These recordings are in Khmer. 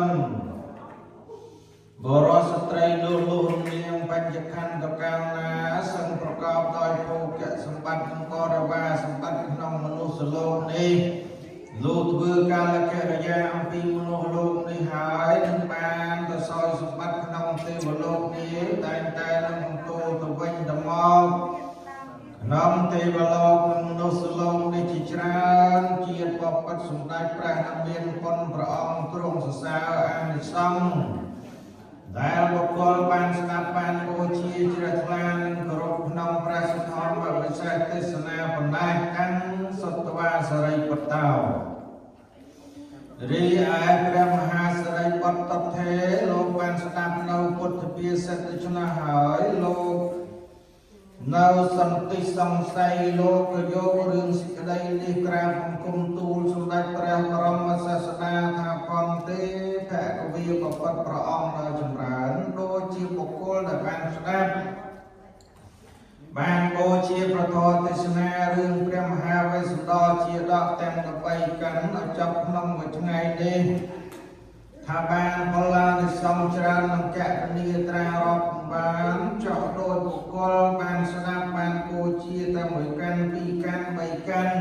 นบรสตรีลูลูเนียงปัญจขันตกาวนาสังประกอบโดยภูเก็ตสมบัติกรวาสมบัตินองมนุษย์โลกนี้ลูกเบื่อกาลเกรยาอัมพีมนุษย์โลกนี้หายถึงปานตะซอยสมบัตินองเทวโลกนี้แต่นั่งโตตะเวนตะมองน้องเทวโลกมนุษย์โลกนี้จิตรานเจียนปอบปัดสมได้พระนามเรียนคนพระองค์ตรงศึกษาอานิสงส์ได้บุคคลบางสนับปานโอชีเจริญลานกรบนองพระสุธรรมวิสัยเทศนาปนัยกันสตวาสริปตาวรีอายพระมหาสริปตเทโลกบางสนับนพุทธเปียสัตชนะหายโลกនៅសន្តិសង្ស័យលោកយករឿងសេចក្តីនេះក្រាបបង្គំទូលសម្ដេចព្រះបរមសាស្តាថាផងទេភគវីបពិតព្រះអង្គដ៏ចម្រើនដូចជាបុគ្គលដែលបានស្ដាប់បានបូជាប្រធមទេសនារឿងព្រះមហាវេស្សន្តរជាដកទាំង13កាន់ឲ្យចប់ក្នុងមួយថ្ងៃនេះថាបានបលានិសង្ឃច្រើននឹងកណនីត្រារាប់បានចោះដោយបុគ្គលបានស្ដាប់បានបូជាតែមួយកាន់ពីរកាន់បីកាន់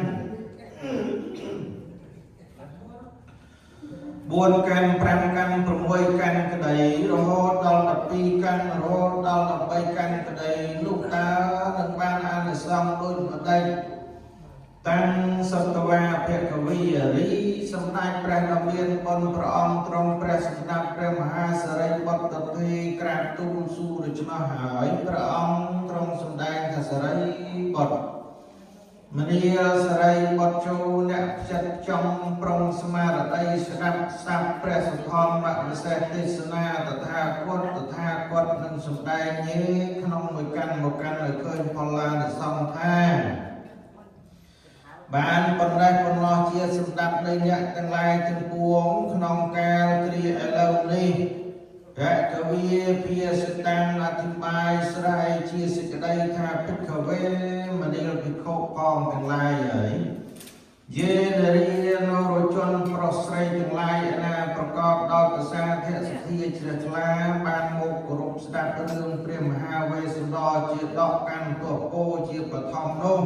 4កាន់5កាន់6កាន់ក្តីរហូតដល់12កាន់រហូតដល់13កាន់ក្តីលោកតើនឹងបានអានិសង្ឃដូចម្ដេចតាំងសតវាភគវីរីសម្ដេចព្រះនាមានបុណ្យព្រះអង្គទ្រង់ព្រះសម្ដេចព្រះមហាសរិបុត្រទេក្រាបទូលសួរដូច្នោះហើយព្រះអង្គទ្រង់សម្ដែងថាសរិបុត្រមនីសរិបុត្រចូលអ្នកចិត្តចំប្រុងស្មារតីស្ដាប់សាប់ព្រះសុធម្មវិសេសទេសនាតថាគតនឹងសម្ដែងញេក្នុងមួយកាន់មកកាន់ឲ្យឃើញផល្លានិសង្ឃថាបានបណ្ដេះបណ្ដោះជាសម្ដាប់នៃអ្នកទាំងឡាយទាំងពួងក្នុងកាលគ្រាឥឡូវនេះភគវីភាសិតាំងអធិប្បាយស្រ័យជាសេចក្តីថាភិក្ខវេមនាលភិក្ខុផងទាំងឡាយហើយយេនរីនរជនប្រុសស្រីទាំងឡាយឯណាប្រកបដោយប្រសាទៈសទ្ធាជ្រះថ្លាបានមកគោរពស្ដាប់រឿងព្រះមហាវេស្សន្តរជាដកកាន់ទោះពោជាបឋមនោះ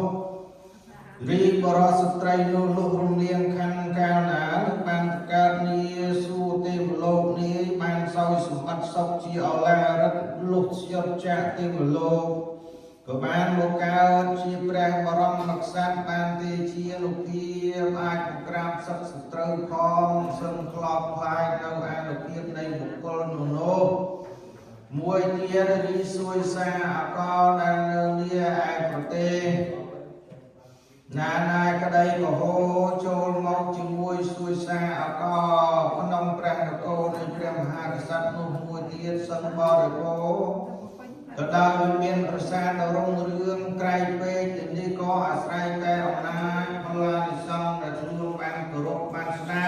រីបរសស្ត្រីនោះលុះរំលៀងខណ្ឌកាលណានឹងបានកើតនីសួទេវលោកនេះបានសោយសម្បត្តិសុខជាអឡារិទ្ធលុះស្យត់ចាក់ទេវលោកក៏បានមកកើតជាព្រះបរមក្សត្របានទេជានុភាពអាចបង្ក្រាបសឹកសត្រូវផងសឹងខ្លោបខ្លាយនៅអានុភាពនៃបុគ្គលនោះមួយទៀតរីសួយសាអកលដែលនៅនេះឯប្រទេសណានាក្តីក៏ហូរចូលមកជាមួយសួយសាអកក្នុងព្រះនគរនៃព្រះមហាក្សត្រនោះមួយទៀតសឹងបរិបូរទៅដល់មានប្រសាទរុងរឿងក្រៃពេកទីនេះក៏អាស្រ័យតែអំណាចផល្លានិសង្ឃដែលខ្លួនបានគោរពបានស្ដា